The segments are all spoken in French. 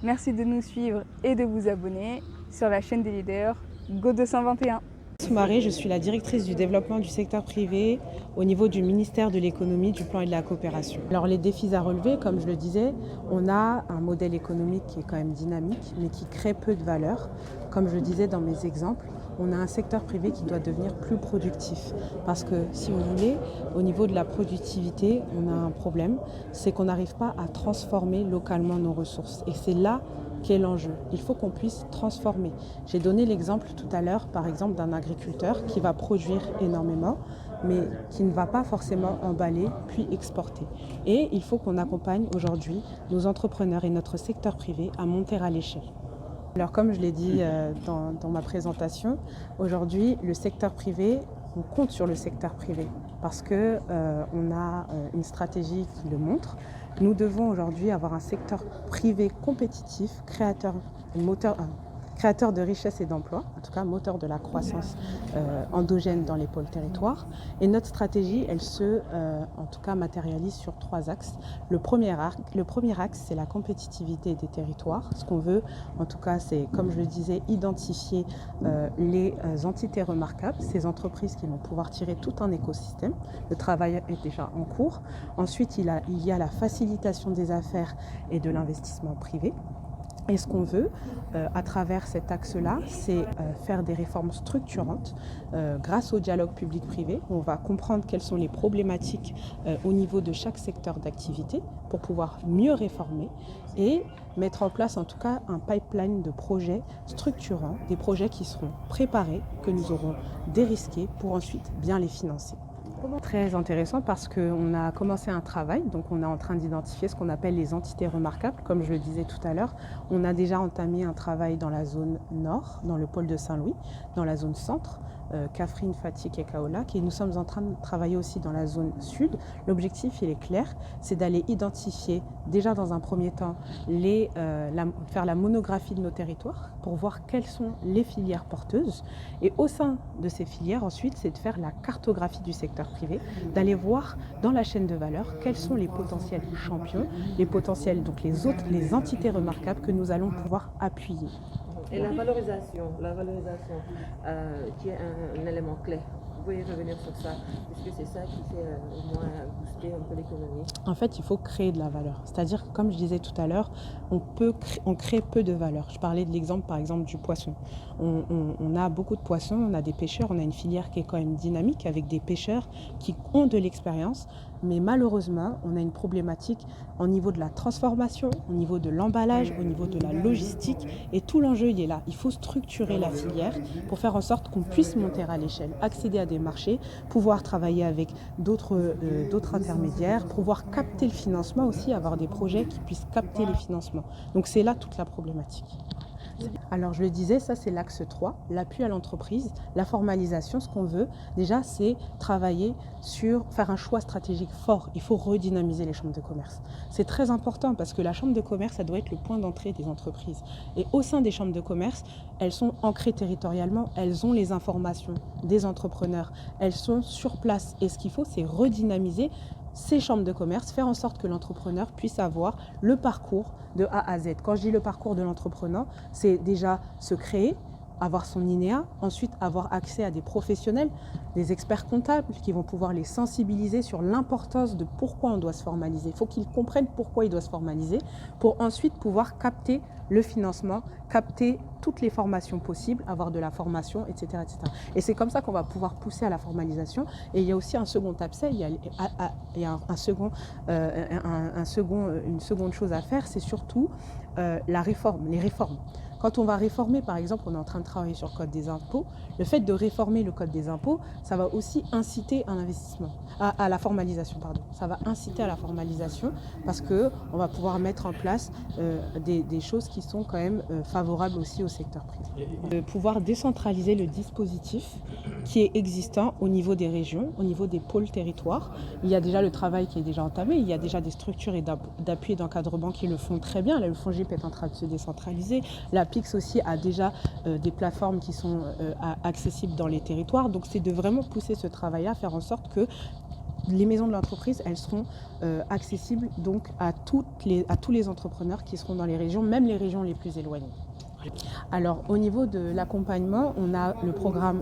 Merci de nous suivre et de vous abonner sur la chaîne des leaders Go 221. Soumaré, je suis la directrice du développement du secteur privé au niveau du ministère de l'économie, du plan et de la coopération. Alors les défis à relever, comme je le disais, on a un modèle économique qui est quand même dynamique, mais qui crée peu de valeur. Comme je le disais dans mes exemples, on a un secteur privé qui doit devenir plus productif. Parce que si vous voulez, au niveau de la productivité, on a un problème, c'est qu'on n'arrive pas à transformer localement nos ressources. Et c'est là qu'est l'enjeu. Il faut qu'on puisse transformer. J'ai donné l'exemple tout à l'heure, par exemple, d'un agriculteur qui va produire énormément, mais qui ne va pas forcément emballer puis exporter. Et il faut qu'on accompagne aujourd'hui nos entrepreneurs et notre secteur privé à monter à l'échelle. Alors comme je l'ai dit dans ma présentation, aujourd'hui le secteur privé, on compte sur le secteur privé parce qu'on a une stratégie qui le montre. Nous devons aujourd'hui avoir un secteur privé compétitif, créateur de richesse et d'emplois, en tout cas moteur de la croissance endogène dans les pôles territoires. Et notre stratégie, elle se en tout cas matérialise sur 3 axes. Le premier axe, c'est la compétitivité des territoires. Ce qu'on veut, en tout cas, c'est, comme je le disais, identifier les entités remarquables, ces entreprises qui vont pouvoir tirer tout un écosystème. Le travail est déjà en cours. Ensuite, il y a la facilitation des affaires et de l'investissement privé. Et ce qu'on veut, à travers cet axe-là, c'est faire des réformes structurantes grâce au dialogue public-privé. On va comprendre quelles sont les problématiques au niveau de chaque secteur d'activité pour pouvoir mieux réformer et mettre en place en tout cas un pipeline de projets structurants, des projets qui seront préparés, que nous aurons dérisqués pour ensuite bien les financer. Très intéressant parce qu'on a commencé un travail, donc on est en train d'identifier ce qu'on appelle les entités remarquables. Comme je le disais tout à l'heure, on a déjà entamé un travail dans la zone nord, dans le pôle de Saint-Louis, dans la zone centre, Kaffrine, Fatick et Kaolack, et nous sommes en train de travailler aussi dans la zone sud. L'objectif, il est clair, c'est d'aller identifier déjà dans un premier temps, faire la monographie de nos territoires pour voir quelles sont les filières porteuses. Et au sein de ces filières, ensuite, c'est de faire la cartographie du secteur privé, d'aller voir dans la chaîne de valeur quels sont les potentiels champions, les potentiels, donc les entités remarquables que nous allons pouvoir appuyer. Et la valorisation qui est un élément clé. Vous pouvez revenir sur ça. Est-ce que c'est ça qui fait au moins booster un peu l'économie? En fait, il faut créer de la valeur. C'est-à-dire, comme je disais tout à l'heure, on crée peu de valeur. Je parlais de l'exemple, par exemple, du poisson. On a beaucoup de poissons, on a des pêcheurs, on a une filière qui est quand même dynamique avec des pêcheurs qui ont de l'expérience. Mais malheureusement, on a une problématique au niveau de la transformation, au niveau de l'emballage, au niveau de la logistique. Et tout l'enjeu, il est là. Il faut structurer la filière pour faire en sorte qu'on puisse monter à l'échelle, accéder à des marchés, pouvoir travailler avec d'autres intermédiaires, pouvoir capter le financement aussi, avoir des projets qui puissent capter les financements. Donc c'est là toute la problématique. Alors je le disais, ça c'est l'axe 3, l'appui à l'entreprise, la formalisation. Ce qu'on veut déjà, c'est travailler sur, faire un choix stratégique fort. Il faut redynamiser les chambres de commerce. C'est très important parce que la chambre de commerce, ça doit être le point d'entrée des entreprises. Et au sein des chambres de commerce, elles sont ancrées territorialement, elles ont les informations des entrepreneurs, elles sont sur place. Et ce qu'il faut, c'est redynamiser ces chambres de commerce, faire en sorte que l'entrepreneur puisse avoir le parcours de A à Z. Quand je dis le parcours de l'entrepreneur, c'est déjà se créer, avoir son INEA, ensuite avoir accès à des professionnels, des experts comptables qui vont pouvoir les sensibiliser sur l'importance de pourquoi on doit se formaliser. Il faut qu'ils comprennent pourquoi ils doivent se formaliser pour ensuite pouvoir capter le financement, capter toutes les formations possibles, avoir de la formation, etc. etc. Et c'est comme ça qu'on va pouvoir pousser à la formalisation. Et il y a aussi un second abcès, il y a une seconde chose à faire, c'est surtout la réforme, les réformes. Quand on va réformer, par exemple, on est en train de travailler sur le code des impôts, le fait de réformer le code des impôts, ça va aussi inciter à l'investissement, à la formalisation, pardon. Ça va inciter à la formalisation parce qu'on va pouvoir mettre en place des choses qui sont quand même favorables aussi au secteur privé. De pouvoir décentraliser le dispositif qui est existant au niveau des régions, au niveau des pôles territoires. Il y a déjà le travail qui est déjà entamé, il y a déjà des structures d'appui et d'encadrement qui le font très bien. Là, le FONGIP est en train de se décentraliser. La PIX aussi a déjà des plateformes qui sont accessibles dans les territoires. Donc c'est de vraiment pousser ce travail-là, faire en sorte que les maisons de l'entreprise, elles seront accessibles donc à tous les entrepreneurs qui seront dans les régions, même les régions les plus éloignées. Alors au niveau de l'accompagnement, on a le programme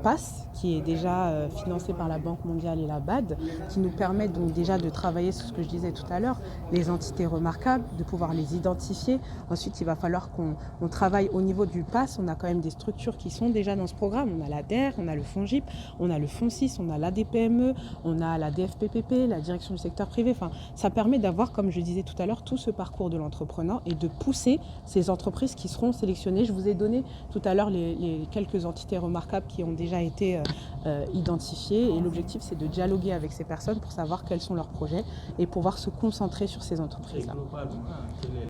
PASS qui est déjà financé par la Banque mondiale et la BAD, qui nous permet donc déjà de travailler sur ce que je disais tout à l'heure, les entités remarquables, de pouvoir les identifier. Ensuite, il va falloir qu'on travaille au niveau du PASS. On a quand même des structures qui sont déjà dans ce programme. On a la DER, on a le FONGIP, on a le FONSIS, on a l'ADPME, on a la DFPPP, la direction du secteur privé. Enfin, ça permet d'avoir, comme je disais tout à l'heure, tout ce parcours de l'entrepreneur et de pousser ces entreprises qui seront sélectionnées. Je vous ai donné tout à l'heure les quelques entités remarquables qui ont déjà été identifiées et l'objectif c'est de dialoguer avec ces personnes pour savoir quels sont leurs projets et pouvoir se concentrer sur ces entreprises-là.